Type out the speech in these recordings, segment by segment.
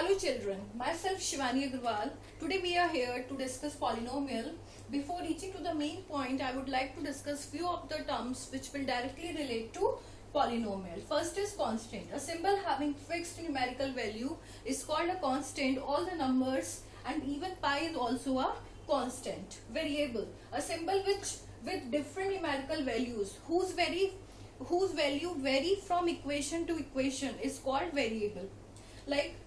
Hello children, myself Shivani Agarwal. Today we are here to discuss polynomial. Before reaching to the main point, I would like to discuss few of the terms which will directly relate to polynomial. First is constant. A symbol having fixed numerical value is called a constant. All the numbers and even pi is also a constant. Variable. A symbol with different numerical values whose value vary from equation to equation is called variable. Like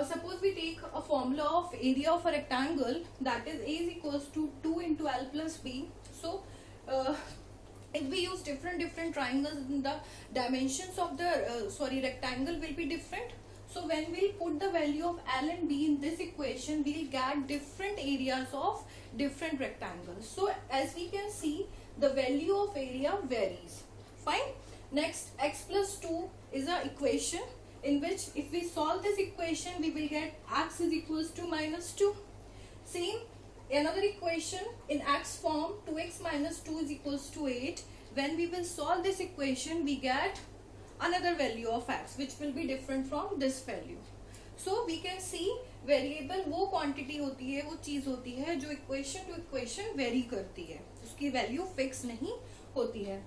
suppose we take a formula of area of a rectangle, that is A is equals to 2 into L plus B. So if we use different triangles, the dimensions of the rectangle will be different. So when we put the value of L and B in this equation, we will get different areas of different rectangles. So as we can see, the value of area varies. Fine. Next, x plus 2 is a equation in which if we solve this equation, we will get x is equals to minus 2. Same, another equation in x form, 2x minus 2 is equals to 8. When we will solve this equation, we get another value of x which will be different from this value. So we can see variable वो quantity होती है, वो चीज होती है जो equation to equation vary करती है, उसकी value fix नहीं होती है.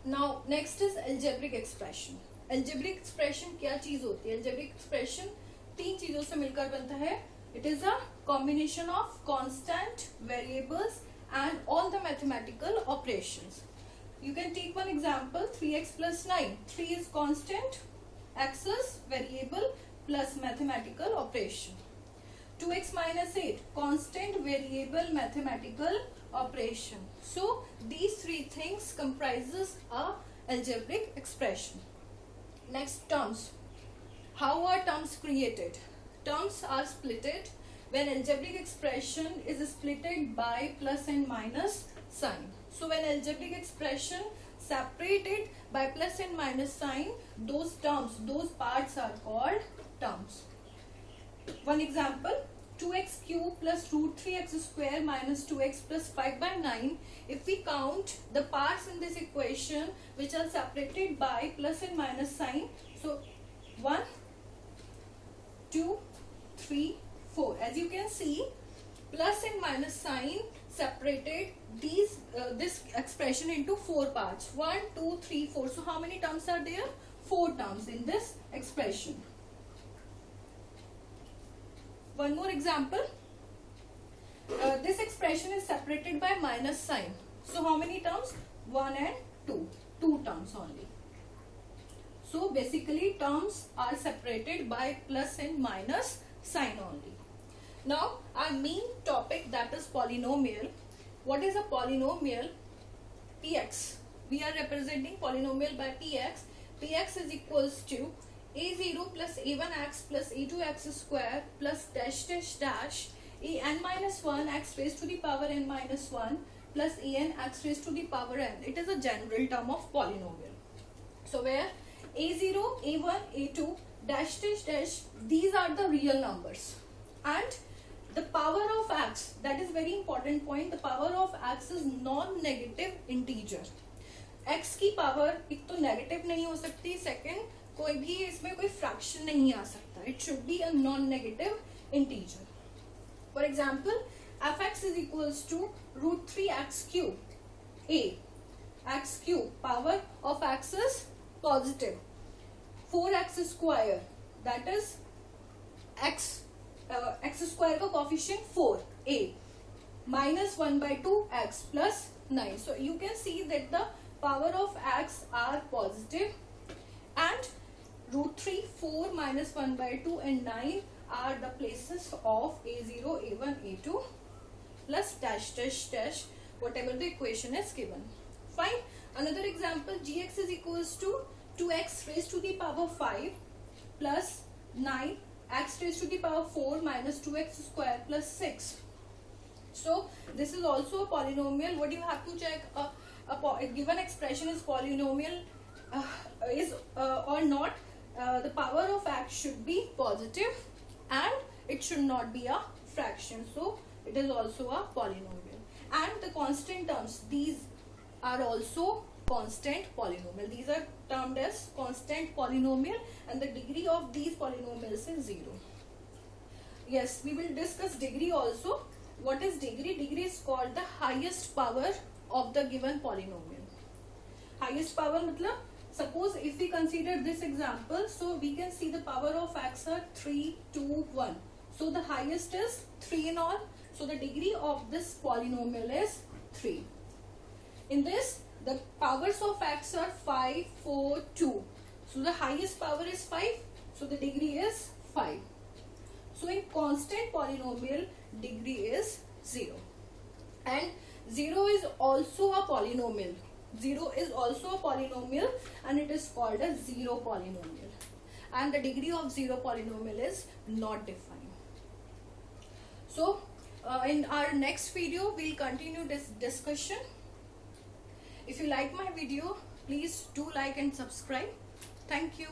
Now next is algebraic expression. Algebraic expression क्या चीज होती है? Algebraic expression तीन चीजों से मिलकर बनता है. It is a combination of constant, variables and all the mathematical operations. You can take one example, 3x plus 9. 3 is constant, x is variable plus mathematical operation. 2x minus 8, constant, variable, mathematical operation. So these three things comprises a algebraic expression. Next, terms. How are terms created? Terms are splitted when algebraic expression is splitted by plus and minus sign. So when algebraic expression separated by plus and minus sign, those terms, those parts are called terms. One example, 2x cube plus root 3x square minus 2x plus 5 by 9. If we count the parts in this equation which are separated by plus and minus sign, so 1, 2, 3, 4. As you can see, plus and minus sign separated this expression into 4 parts. 1, 2, 3, 4. So how many terms are there? 4 terms in this expression. One more example. This expression is separated by minus sign. So how many terms? 1 and 2. 2 terms only. So basically terms are separated by plus and minus sign only. Now our main topic, that is polynomial. What is a polynomial? Px. We are representing polynomial by Px. Px is equals to a0 plus a1x plus a2x square plus dash dash dash an minus 1 x raised to the power n minus 1 plus an x raised to the power n. It is a general term of polynomial. So where a0, a1, a2, dash dash dash, these are the real numbers, and the power of x, that is very important point, the power of x is non-negative integer. x की power एक तो negative नहीं हो सकती, second कोई भी इसमें कोई fraction नहीं आ सकता. It should be a non-negative integer. For example, fx is equals to root 3x cube. A, x cube, power of x is positive. 4x square, that is x square का coefficient 4, a, minus 1 by 2 x plus 9. So you can see that the power of x are positive, and root 3, 4, minus 1 by 2 and 9 are the places of a0, a1, a2 plus dash dash dash, whatever the equation is given. Fine. Another example, gx is equals to 2x raised to the power 5 plus 9 x raised to the power 4 minus 2x square plus 6. So this is also a polynomial. What you have to check, a given expression is polynomial or not. The power of x should be positive and it should not be a fraction. So it is also a polynomial. And the constant terms, these are also constant polynomial. These are termed as constant polynomial, and the degree of these polynomials is 0. Yes, we will discuss degree also. What is degree? Degree is called the highest power of the given polynomial. Highest power matlab, suppose if we consider this example, so we can see the power of x are 3, 2, 1. So the highest is 3 in all. So the degree of this polynomial is 3. In this, the powers of x are 5, 4, 2. So the highest power is 5. So the degree is 5. So in constant polynomial, degree is 0. And 0 is also a polynomial. 0 is also a polynomial and it is called a zero polynomial. And the degree of zero polynomial is not defined. So in our next video, we'll continue this discussion. If you like my video, please do like and subscribe. Thank you.